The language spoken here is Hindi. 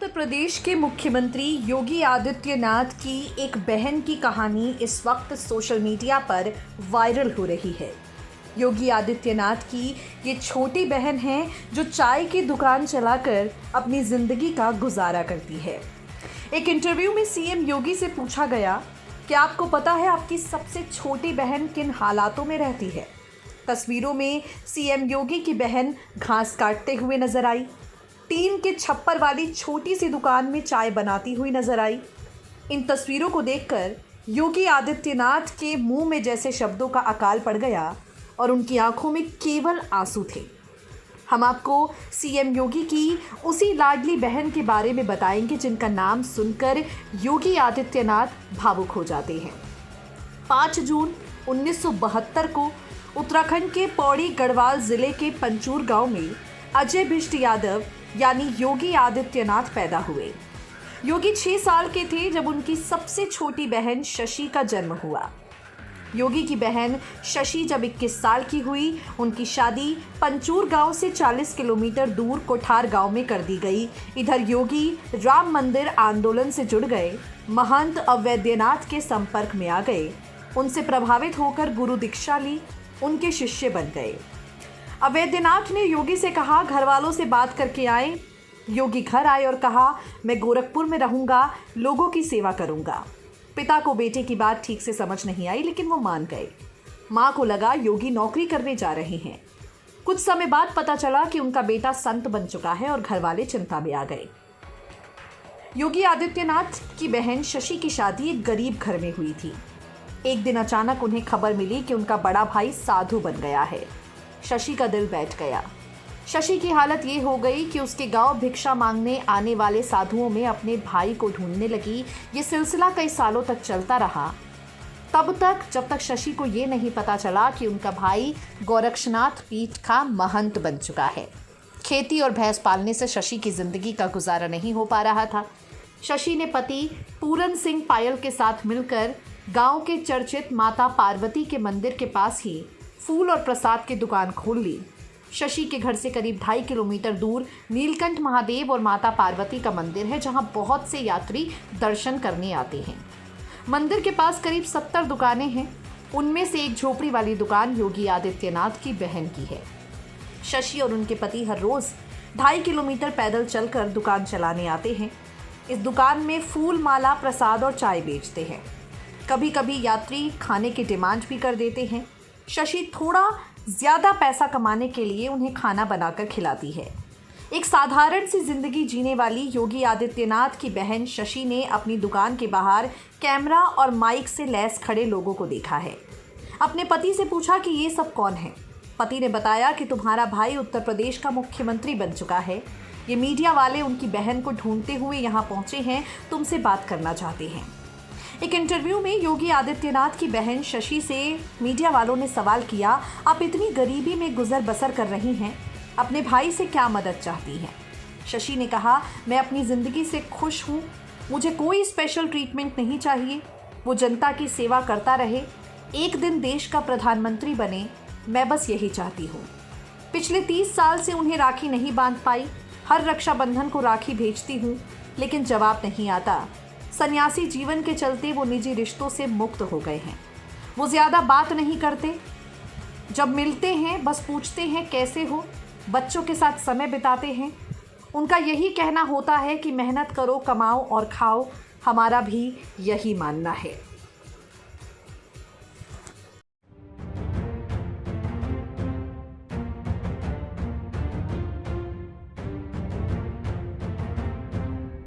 उत्तर प्रदेश के मुख्यमंत्री योगी आदित्यनाथ की एक बहन की कहानी इस वक्त सोशल मीडिया पर वायरल हो रही है। योगी आदित्यनाथ की ये छोटी बहन है जो चाय की दुकान चलाकर अपनी ज़िंदगी का गुजारा करती है। एक इंटरव्यू में सीएम योगी से पूछा गया कि आपको पता है आपकी सबसे छोटी बहन किन हालातों में रहती है। तस्वीरों में सीएम योगी की बहन घास काटते हुए नजर आई, टीन के छप्पर वाली छोटी सी दुकान में चाय बनाती हुई नजर आई। इन तस्वीरों को देखकर योगी आदित्यनाथ के मुंह में जैसे शब्दों का अकाल पड़ गया और उनकी आंखों में केवल आंसू थे। हम आपको सीएम योगी की उसी लाडली बहन के बारे में बताएंगे जिनका नाम सुनकर योगी आदित्यनाथ भावुक हो जाते हैं। 5 जून 1972 को उत्तराखंड के पौड़ी गढ़वाल जिले के पंचूर गांव में अजय बिष्ट यादव यानी योगी आदित्यनाथ पैदा हुए। योगी 6 साल के थे जब उनकी सबसे छोटी बहन शशि का जन्म हुआ। योगी की बहन शशि जब 21 साल की हुई, उनकी शादी पंचूर गांव से 40 किलोमीटर दूर कोठार गांव में कर दी गई। इधर योगी राम मंदिर आंदोलन से जुड़ गए, महंत अवैद्यनाथ के संपर्क में आ गए, उनसे प्रभावित होकर गुरु दीक्षा ली, उनके शिष्य बन गए। अवैद्यनाथ ने योगी से कहा घर वालों से बात करके आए। योगी घर आए और कहा मैं गोरखपुर में रहूंगा, लोगों की सेवा करूंगा। पिता को बेटे की बात ठीक से समझ नहीं आई लेकिन वो मान गए। माँ को लगा योगी नौकरी करने जा रहे हैं। कुछ समय बाद पता चला कि उनका बेटा संत बन चुका है और घर वाले चिंता में आ गए। योगी आदित्यनाथ की बहन शशि की शादी एक गरीब घर में हुई थी। एक दिन अचानक उन्हें खबर मिली कि उनका बड़ा भाई साधु बन गया है। शशि का दिल बैठ गया। शशि की हालत ये हो गई कि उसके गांव भिक्षा मांगने आने वाले साधुओं में अपने भाई को ढूंढने लगी। ये सिलसिला कई सालों तक चलता रहा, तब तक जब तक शशि को ये नहीं पता चला कि उनका भाई गोरक्षनाथ पीठ का महंत बन चुका है। खेती और भैंस पालने से शशि की जिंदगी का गुजारा नहीं हो पा रहा था। शशि ने पति पूरन सिंह पायल के साथ मिलकर गांव के चर्चित माता पार्वती के मंदिर के पास ही फूल और प्रसाद की दुकान खोल ली। शशि के घर से करीब 2.5 किलोमीटर दूर नीलकंठ महादेव और माता पार्वती का मंदिर है, जहां बहुत से यात्री दर्शन करने आते हैं। मंदिर के पास करीब 70 दुकानें हैं। उनमें से एक झोपड़ी वाली दुकान योगी आदित्यनाथ की बहन की है। शशि और उनके पति हर रोज 2.5 किलोमीटर पैदल चलकर दुकान चलाने आते हैं। इस दुकान में फूल, माला, प्रसाद और चाय बेचते हैं। कभी कभी यात्री खाने की डिमांड भी कर देते हैं। शशि थोड़ा ज़्यादा पैसा कमाने के लिए उन्हें खाना बनाकर खिलाती है। एक साधारण सी जिंदगी जीने वाली योगी आदित्यनाथ की बहन शशि ने अपनी दुकान के बाहर कैमरा और माइक से लैस खड़े लोगों को देखा है। अपने पति से पूछा कि ये सब कौन है। पति ने बताया कि तुम्हारा भाई उत्तर प्रदेश का मुख्यमंत्री बन चुका है। ये मीडिया वाले उनकी बहन को ढूंढते हुए यहाँ पहुँचे हैं, तुमसे बात करना चाहते हैं। एक इंटरव्यू में योगी आदित्यनाथ की बहन शशि से मीडिया वालों ने सवाल किया, आप इतनी गरीबी में गुजर बसर कर रही हैं, अपने भाई से क्या मदद चाहती हैं? शशि ने कहा, मैं अपनी ज़िंदगी से खुश हूँ, मुझे कोई स्पेशल ट्रीटमेंट नहीं चाहिए। वो जनता की सेवा करता रहे, एक दिन देश का प्रधानमंत्री बने, मैं बस यही चाहती हूँ। पिछले 30 साल से उन्हें राखी नहीं बांध पाई। हर रक्षाबंधन को राखी भेजती हूँ लेकिन जवाब नहीं आता। सन्यासी जीवन के चलते वो निजी रिश्तों से मुक्त हो गए हैं। वो ज़्यादा बात नहीं करते, जब मिलते हैं बस पूछते हैं कैसे हो, बच्चों के साथ समय बिताते हैं। उनका यही कहना होता है कि मेहनत करो, कमाओ और खाओ, हमारा भी यही मानना है।